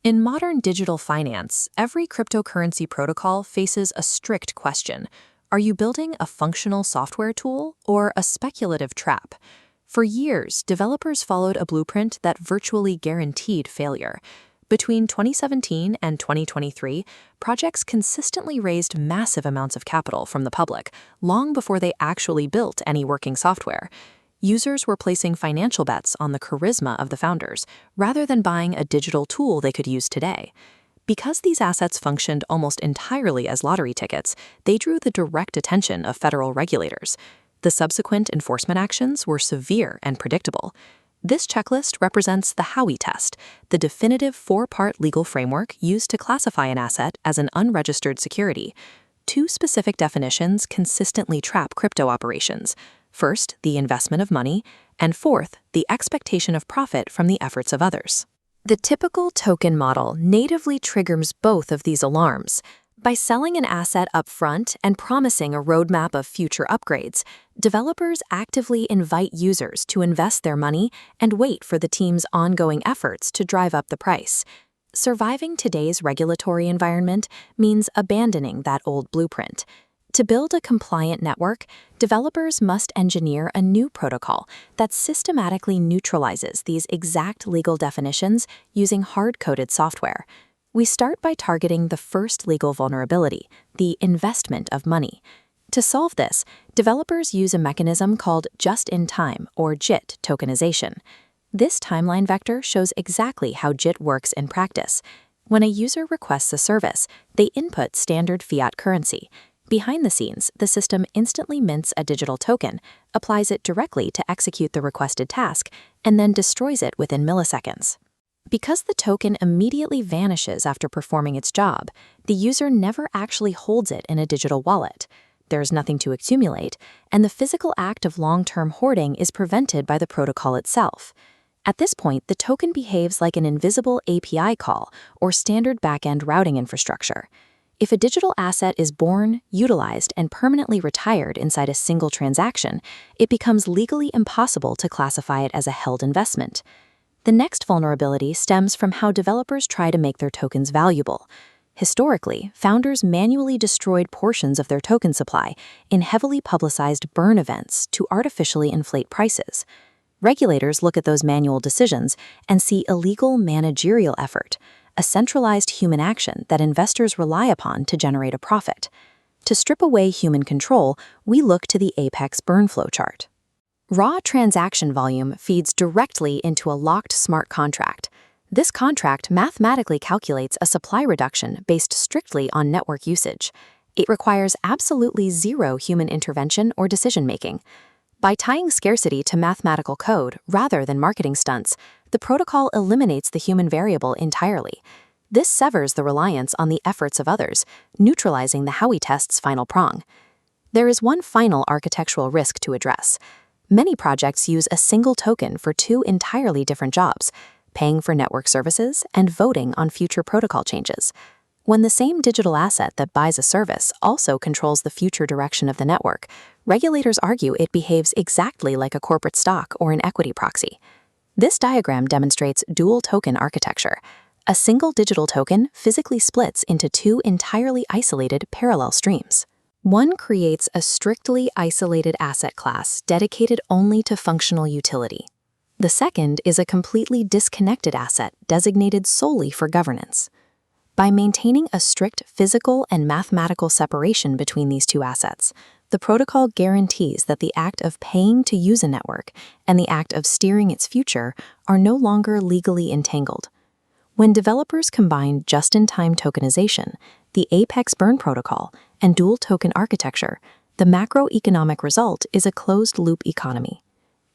In modern digital finance, every cryptocurrency protocol faces a strict question. Are you building a functional software tool or a speculative trap? For years, developers followed a blueprint that virtually guaranteed failure. Between 2017 and 2023, projects consistently raised massive amounts of capital from the public, long before they actually built any working software. Users were placing financial bets on the charisma of the founders, rather than buying a digital tool they could use today. Because these assets functioned almost entirely as lottery tickets, they drew the direct attention of federal regulators. The subsequent enforcement actions were severe and predictable. This checklist represents the Howey test, the definitive four-part legal framework used to classify an asset as an unregistered security. Two specific definitions consistently trap crypto operations. First, the investment of money, and fourth, the expectation of profit from the efforts of others. The typical token model natively triggers both of these alarms. By selling an asset upfront and promising a roadmap of future upgrades, developers actively invite users to invest their money and wait for the team's ongoing efforts to drive up the price. Surviving today's regulatory environment means abandoning that old blueprint. To build a compliant network, developers must engineer a new protocol that systematically neutralizes these exact legal definitions using hard-coded software. We start by targeting the first legal vulnerability, the investment of money. To solve this, developers use a mechanism called just-in-time or JIT tokenization. This timeline vector shows exactly how JIT works in practice. When a user requests a service, they input standard fiat currency. Behind the scenes, the system instantly mints a digital token, applies it directly to execute the requested task, and then destroys it within milliseconds. Because the token immediately vanishes after performing its job, the user never actually holds it in a digital wallet. There's nothing to accumulate, and the physical act of long-term hoarding is prevented by the protocol itself. At this point, the token behaves like an invisible API call or standard back-end routing infrastructure. If a digital asset is born, utilized, and permanently retired inside a single transaction, it becomes legally impossible to classify it as a held investment. The next vulnerability stems from how developers try to make their tokens valuable. Historically, founders manually destroyed portions of their token supply in heavily publicized burn events to artificially inflate prices. Regulators look at those manual decisions and see illegal managerial effort, a centralized human action that investors rely upon to generate a profit. To strip away human control, we look to the Apex burn flow chart. Raw transaction volume feeds directly into a locked smart contract. This contract mathematically calculates a supply reduction based strictly on network usage. It requires absolutely zero human intervention or decision-making. By tying scarcity to mathematical code rather than marketing stunts, the protocol eliminates the human variable entirely. This severs the reliance on the efforts of others, neutralizing the Howey test's final prong. There is one final architectural risk to address. Many projects use a single token for two entirely different jobs, paying for network services and voting on future protocol changes. When the same digital asset that buys a service also controls the future direction of the network, regulators argue it behaves exactly like a corporate stock or an equity proxy. This diagram demonstrates dual token architecture. A single digital token physically splits into two entirely isolated parallel streams. One creates a strictly isolated asset class dedicated only to functional utility. The second is a completely disconnected asset designated solely for governance. By maintaining a strict physical and mathematical separation between these two assets, the protocol guarantees that the act of paying to use a network and the act of steering its future are no longer legally entangled. When developers combine just-in-time tokenization, the Apex burn protocol, and dual token architecture, the macroeconomic result is a closed-loop economy.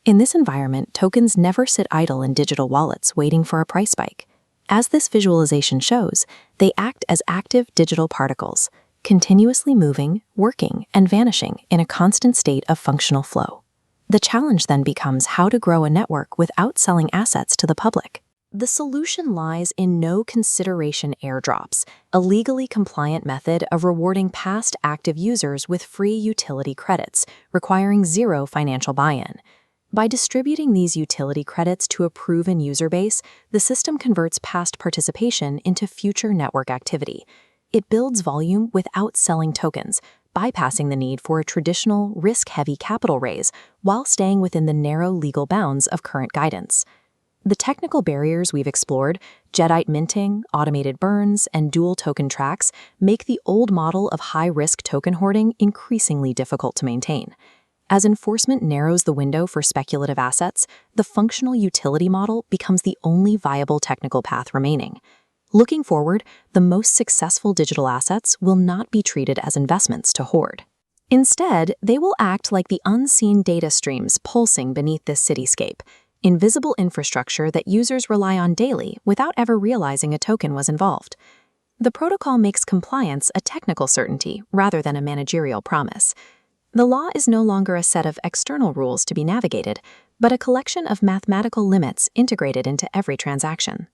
In this environment, tokens never sit idle in digital wallets waiting for a price spike. As this visualization shows, they act as active digital particles, continuously moving, working, and vanishing in a constant state of functional flow. The challenge then becomes how to grow a network without selling assets to the public. The solution lies in no-consideration airdrops, a legally compliant method of rewarding past active users with free utility credits, requiring zero financial buy-in. By distributing these utility credits to a proven user base, the system converts past participation into future network activity. It builds volume without selling tokens, bypassing the need for a traditional, risk-heavy capital raise while staying within the narrow legal bounds of current guidance. The technical barriers we've explored, Jadeite minting, automated burns, and dual token tracks, make the old model of high-risk token hoarding increasingly difficult to maintain. As enforcement narrows the window for speculative assets, the functional utility model becomes the only viable technical path remaining. Looking forward, the most successful digital assets will not be treated as investments to hoard. Instead, they will act like the unseen data streams pulsing beneath this cityscape, invisible infrastructure that users rely on daily without ever realizing a token was involved. The protocol makes compliance a technical certainty rather than a managerial promise. The law is no longer a set of external rules to be navigated, but a collection of mathematical limits integrated into every transaction.